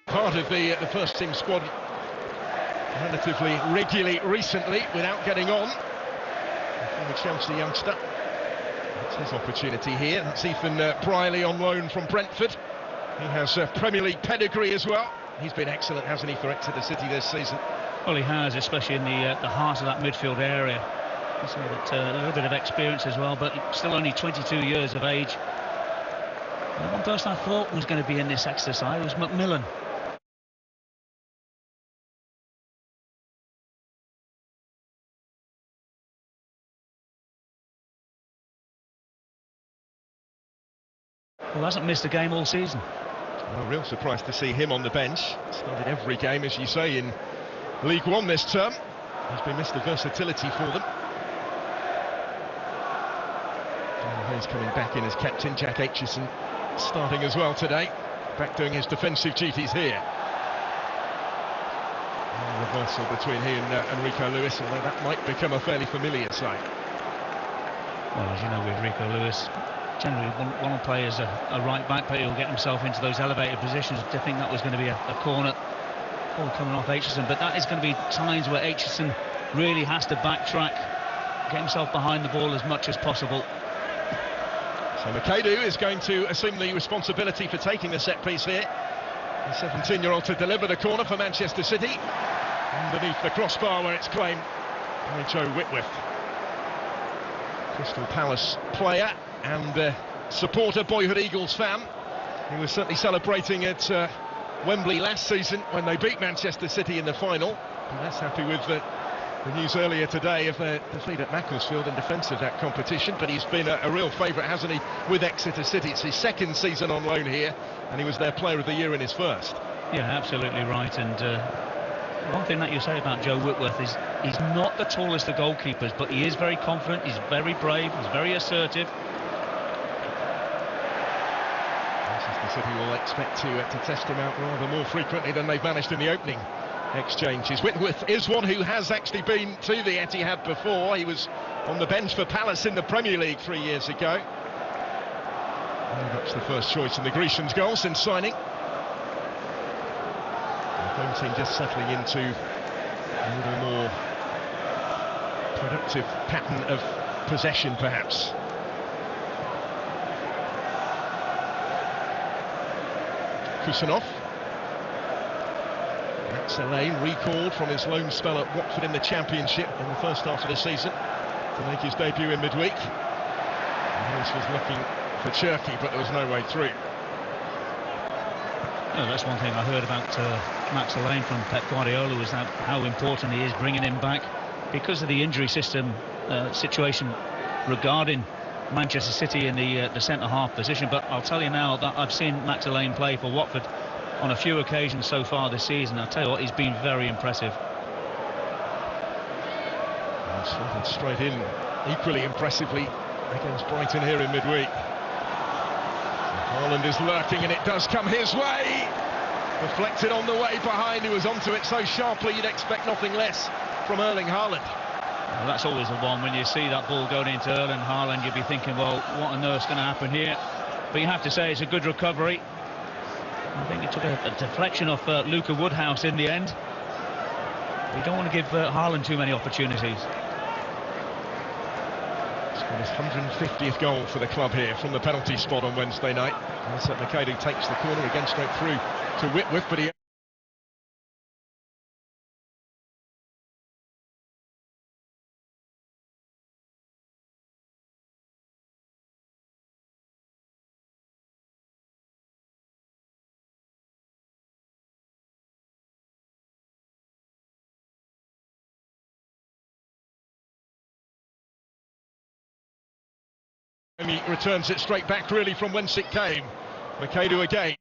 Part of the first team squad relatively regularly recently without getting on. The Chelsea youngster. That's his opportunity here. That's Ethan Briley on loan from Brentford. He has Premier League pedigree as well. He's been excellent, hasn't he, for Exeter City this season? Well, he has, especially in the heart of that midfield area. You see that a little bit of experience as well, but still only 22 years of age. The one person I thought was going to be in this Exeter side was McMillan. Well, hasn't missed a game all season. Well, real surprised to see him on the bench. Started every game, as you say, in League One this term. He's been Mr. Versatility for them. And he's coming back in as captain. Jack Aitchison starting as well today. Back doing his defensive duties here. And reversal between he and Enrico Lewis, although that might become a fairly familiar sight. Well, as you know, with Rico Lewis, generally want to play as a right back, but he'll get himself into those elevated positions. I think that was going to be a corner ball coming off Aitchison, but that is going to be times where Aitchison really has to backtrack, get himself behind the ball as much as possible. So McAdoo is going to assume the responsibility for taking the set piece here. The 17-year-old to deliver the corner for Manchester City. Underneath the crossbar where it's claimed by Joe Whitworth. Crystal Palace player and supporter, boyhood Eagles fan. He was certainly celebrating at Wembley last season when they beat Manchester City in the final. And less happy with the news earlier today of their defeat at Macclesfield in defence of that competition. But he's been a real favourite, hasn't he, with Exeter City. It's his second season on loan here, and he was their Player of the Year in his first. Yeah, absolutely right. And one thing that you say about Joe Whitworth is he's not the tallest of goalkeepers, but he is very confident, he's very brave, he's very assertive. Manchester City will expect to test him out rather more frequently than they've managed in the opening exchanges. Whitworth is one who has actually been to the Etihad before. He was on the bench for Palace in the Premier League 3 years ago. Very much the first choice in the Grecians' goal since signing. The home team just settling into a little more productive pattern of possession, perhaps. Kusanov. Max Elaine recalled from his loan spell at Watford in the Championship in the first half of the season to make his debut in midweek. And Lewis was looking for Cherky, but there was no way through. No, that's one thing I heard about Max Elaine from Pep Guardiola, was that how important he is bringing him back because of the injury situation regarding Manchester City in the centre-half position. But I'll tell you now that I've seen Max Elaine play for Watford on a few occasions so far this season. I'll tell you what, he's been very impressive. And slotted straight in equally impressively against Brighton here in midweek. Haaland is lurking, and it does come his way. Reflected on the way behind, he was onto it so sharply you'd expect nothing less from Erling Haaland. Well, that's always the one. When you see that ball going into Erling Haaland, you'll be thinking, well, what on earth's going to happen here? But you have to say it's a good recovery. I think it took a deflection off Luca Woodhouse in the end. You don't want to give Haaland too many opportunities. Scored his 150th goal for the club here from the penalty spot on Wednesday night. McAdoo takes the corner again straight through to Whitworth, but he returns it straight back really from whence it came. McAdoo again.